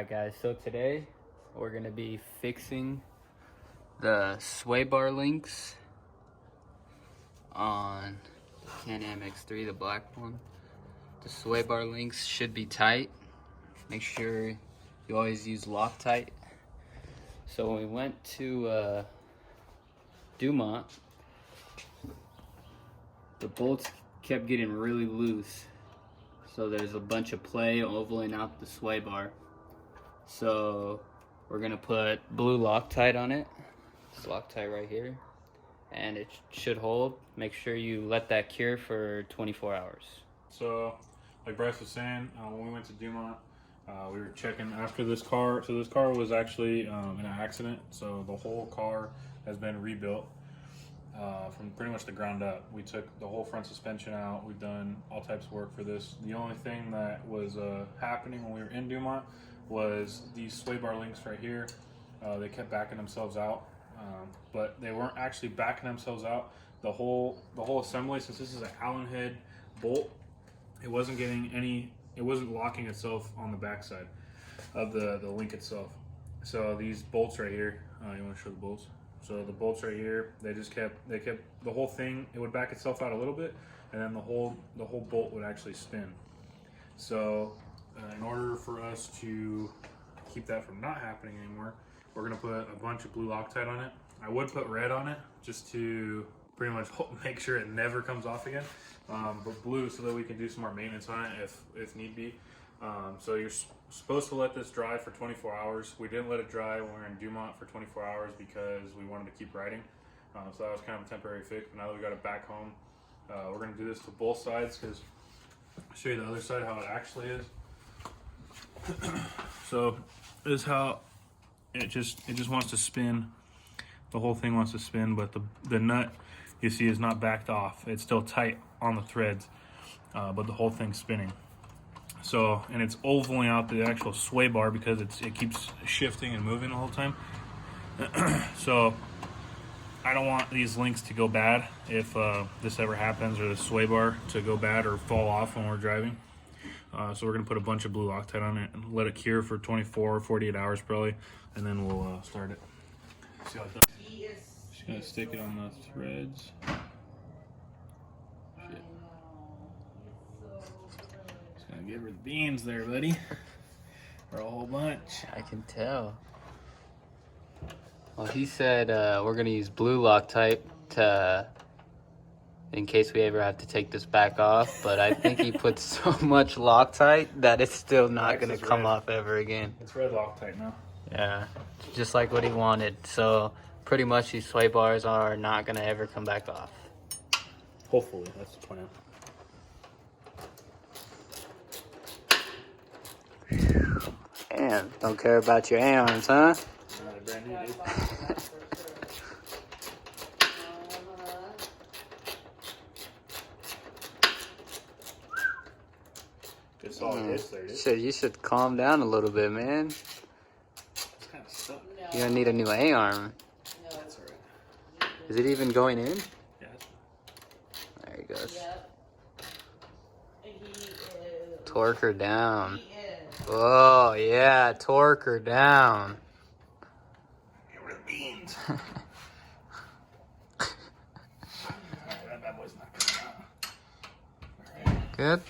Alright guys, so today we're going to be fixing the sway bar links on the Can-Am X3, the black one. The sway bar links should be tight. Make sure you always use Loctite. So when we went to Dumont, the bolts kept getting really loose. So there's a bunch of play ovaling out the sway bar. So we're gonna put blue Loctite on it. It's Loctite right here, and it should hold. Make sure you let that cure for 24 hours. So, like Bryce was saying, when we went to Dumont, we were checking after this car. So this car was actually in an accident. So the whole car has been rebuilt from pretty much the ground up. We took the whole front suspension out. We've done all types of work for this. The only thing that was happening when we were in Dumont was these sway bar links right here. They kept backing themselves out, but they weren't actually backing themselves out. The whole assembly, since this is an Allen head bolt, it wasn't locking itself on the backside of the link itself. So these bolts right here, you want to show the bolts? So the bolts right here, they kept the whole thing. It would back itself out a little bit, and then the whole bolt would actually spin. So in order for us to keep that from not happening anymore, we're gonna put a bunch of blue Loctite on it. I would put red on it just to pretty much make sure it never comes off again. But blue so that we can do some more maintenance on it if need be. So you're supposed to let this dry for 24 hours. We didn't let it dry when we were in Dumont for 24 hours because we wanted to keep riding. So that was kind of a temporary fix. But now that we got it back home, we're gonna do this to both sides because I'll show you the other side how it actually is. So this is how it just wants to spin. The whole thing wants to spin, but the nut you see is not backed off. It's still tight on the threads, but the whole thing's spinning. So, and it's ovaling out the actual sway bar because it keeps shifting and moving the whole time. So I don't want these links to go bad if this ever happens, or the sway bar to go bad or fall off when we're driving. So we're gonna put a bunch of blue Loctite on it and let it cure for 24 or 48 hours probably, and then we'll start it. See how it does. Just gonna stick it on the threads. Shit. Just gonna give her the beans there, buddy. For a whole bunch. I can tell. Well, he said we're gonna use blue Loctite in case we ever have to take this back off, but I think he put so much Loctite that it's still not gonna come off ever again. It's red Loctite now. Yeah, just like what he wanted. So pretty much these sway bars are not gonna ever come back off. Hopefully, that's the plan. Damn, don't care about your A-arms, huh? Brand new, dude. Good solid hits there, dude. You should calm down a little bit, man. It's kind of stuck. You're gonna need a new A-arm. That's alright. Is it even going in? Yeah. There he goes. Yep. Torque her down. Oh, yeah, torque her down. Get rid of beans. That bad boy's not coming out. Good?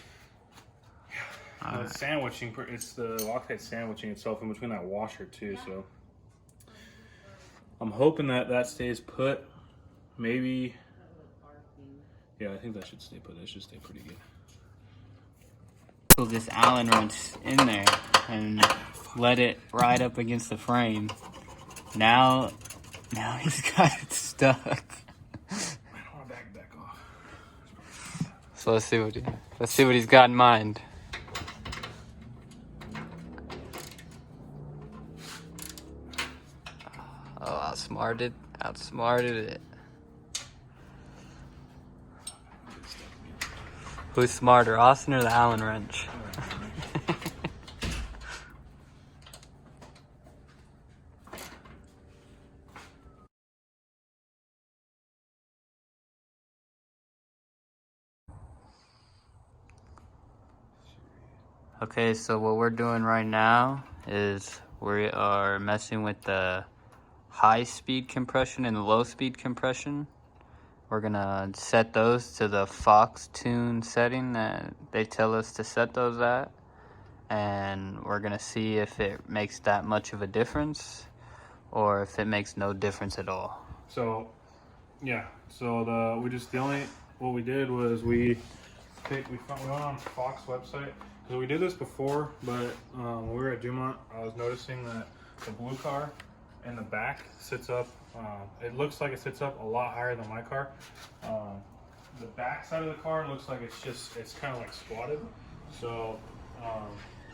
It's sandwiching. It's the Loctite sandwiching itself in between that washer too. So I'm hoping that stays put. Maybe. Yeah, I think that should stay put. That should stay pretty good. Put this Allen wrench in there and let it ride up against the frame. Now he's got it stuck. I don't want to back off. So let's see what he's got in mind. Oh, outsmarted it. Who's smarter, Austin or the Allen wrench? Okay, so what we're doing right now is we are messing with the high speed compression and the low speed compression. We're gonna set those to the Fox tune setting that they tell us to set those at, and we're gonna see if it makes that much of a difference or if it makes no difference at all. So yeah, so what we did was we went on Fox website because we did this before, but when we were at Dumont, I was noticing that the blue car in the back sits up. It looks like it sits up a lot higher than my car. The back side of the car looks like it's kind of like squatted. So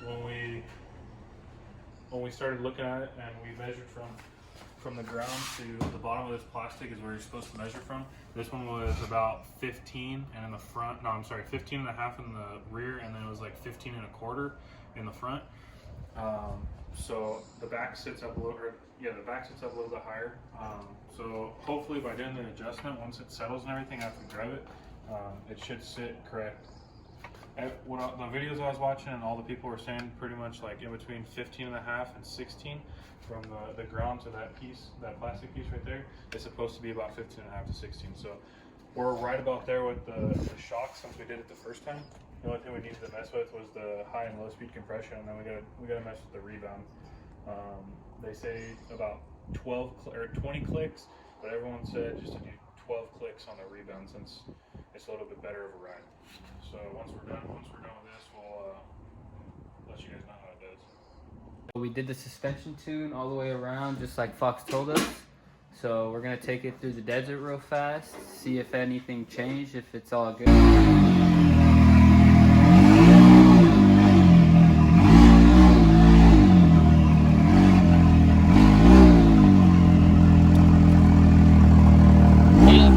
when we started looking at it and we measured from the ground to the bottom of this plastic is where you're supposed to measure from. This one was about 15 and in the front, no, I'm sorry, 15 and a half in the rear, and then it was like 15 and a quarter in the front. So the back sits up a little, the back sits up a little bit higher. So hopefully by doing the adjustment, once it settles and everything after we drive it, it should sit correct. The videos I was watching and all the people were saying pretty much like in between 15 and a half and 16 from the ground to that piece, that plastic piece right there, it's supposed to be about 15 and a half to 16. So we're right about there with the shox since we did it the first time. The only thing we needed to mess with was the high and low speed compression, and then we gotta mess with the rebound. They say about 20 clicks, but everyone said just to do 12 clicks on the rebound since it's a little bit better of a ride. So once we're done with this, we'll let you guys know how it does. We did the suspension tune all the way around, just like Fox told us. So we're gonna take it through the desert real fast, see if anything changed, if it's all good.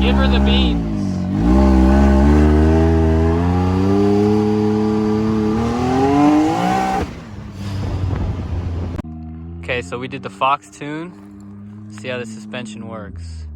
Give her the beans. Okay, so we did the Fox tune. See how the suspension works.